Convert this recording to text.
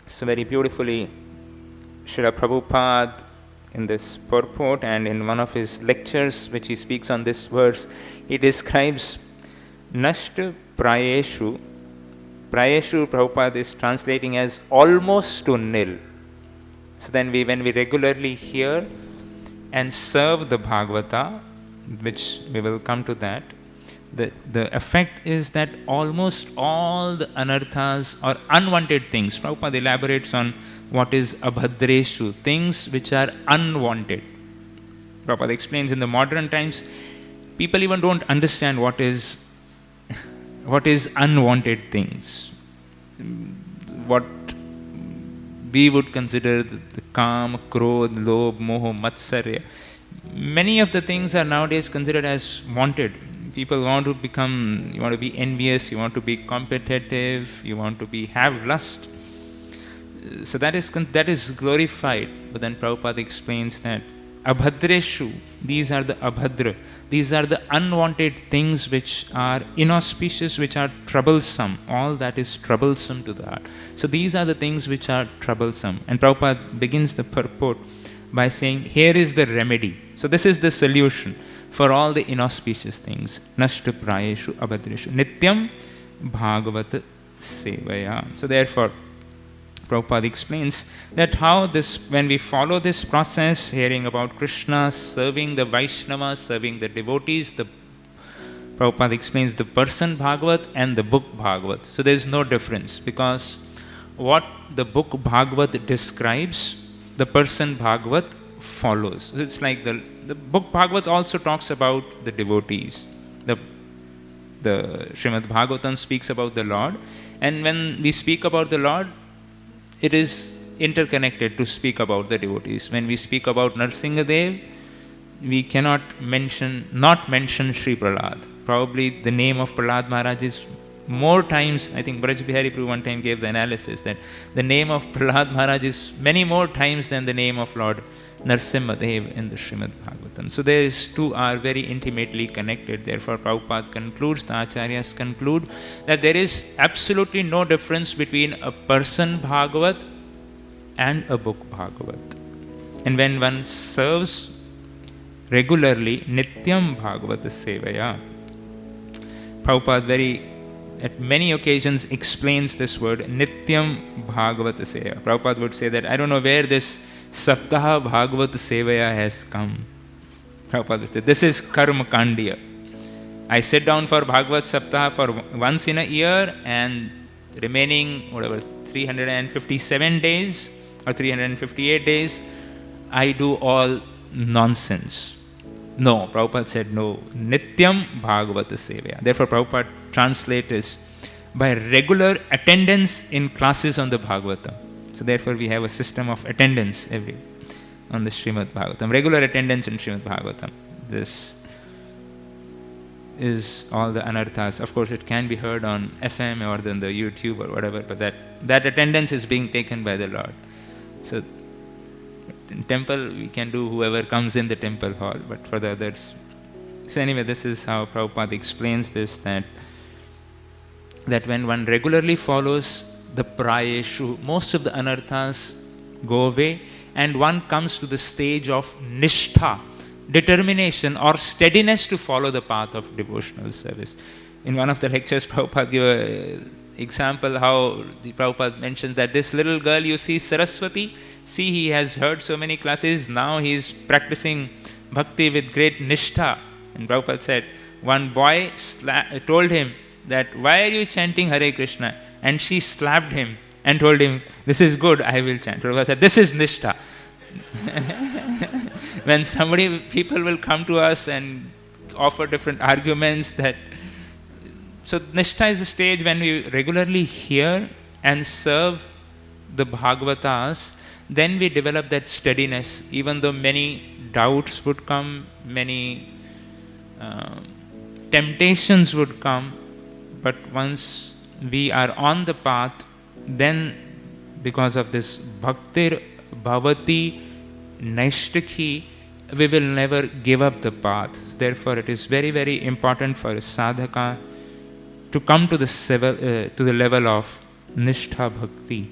So very beautifully, Srila Prabhupada in this purport and in one of his lectures which he speaks on this verse, he describes Nashta Prayeshu. Prayeshu, Prabhupada is translating as almost to nil. So then when we regularly hear and serve the Bhagavata, which we will come to that, the effect is that almost all the anarthas or unwanted things, Prabhupada elaborates on what is abhadreshu, things which are unwanted. Prabhupada explains in the modern times, people even don't understand what is unwanted things. What we would consider the kam, krodh, lobh, moho, matsarya. Many of the things are nowadays considered as wanted. People want to become, you want to be envious, you want to be competitive, you want to have lust. So that is glorified. But then Prabhupada explains that abhadreshu, these are the abhadra, these are the unwanted things which are inauspicious, which are troublesome. All that is troublesome to the heart. So these are the things which are troublesome. And Prabhupada begins the purport by saying, here is the remedy. So this is the solution for all the inauspicious things. Nashta prayeshu abhadreshu nityam bhagavat sevaya. So therefore, Prabhupada explains that how this, when we follow this process, hearing about Krishna, serving the Vaishnavas, serving the devotees, Prabhupada explains the person Bhagavat and the book Bhagavat. So there is no difference, because what the book Bhagavat describes, the person Bhagavat follows. It's like the book Bhagavat also talks about the devotees. The Srimad Bhagavatam speaks about the Lord, and when we speak about the Lord, it is interconnected to speak about the devotees. When we speak about Narsingadev, we cannot not mention Sri Prahlad. Probably the name of Prahlad Maharaj is more times, I think Braj Bihari Prabhu one time gave the analysis that the name of Prahlad Maharaj is many more times than the name of Lord Narsimhadev in the Srimad Bhagavatam. So these two are very intimately connected. Therefore, Prabhupada concludes, the Acharyas conclude, that there is absolutely no difference between a person Bhagavat and a book Bhagavat. And when one serves regularly, Nityam Bhagavata Sevaya, Prabhupada at many occasions explains this word, Nityam Bhagavata Sevaya. Prabhupada would say that, I don't know where this Saptaha Bhagavata Sevaya has come. Prabhupada would say, this is Karma Kandiya. I sit down for Bhagavad Saptaha for once in a year, and remaining, 357 days or 358 days, I do all nonsense. No, Prabhupada said no. Nityam Bhagavata Sevaya. Therefore, Prabhupada translates this by regular attendance in classes on the Bhagavatam. So therefore, we have a system of attendance on the Srimad Bhagavatam. Regular attendance in Srimad Bhagavatam. This is all the anarthas. Of course, it can be heard on FM or then the YouTube or whatever, but that attendance is being taken by the Lord. So in temple, we can do whoever comes in the temple hall, but for the others. So anyway, this is how Prabhupada explains this, that when one regularly follows the prayeshu, most of the anarthas go away, and one comes to the stage of nishtha, determination or steadiness to follow the path of devotional service. In one of the lectures, Prabhupada gave an example how the Prabhupada mentions that this little girl you see, Saraswati, see, he has heard so many classes, now he is practicing bhakti with great nishtha. And Prabhupada said, one boy told him that, why are you chanting Hare Krishna? And she slapped him and told him, this is good, I will chant. Prabhupada said, this is nishtha. When people will come to us and offer different arguments so nishtha is the stage when we regularly hear and serve the Bhagavatas, then we develop that steadiness, even though many doubts would come, many temptations would come, but once we are on the path, then because of this bhaktir bhavati naishtakhi, we will never give up the path. Therefore, it is very, very important for a sadhaka to come to the level of nishtha bhakti.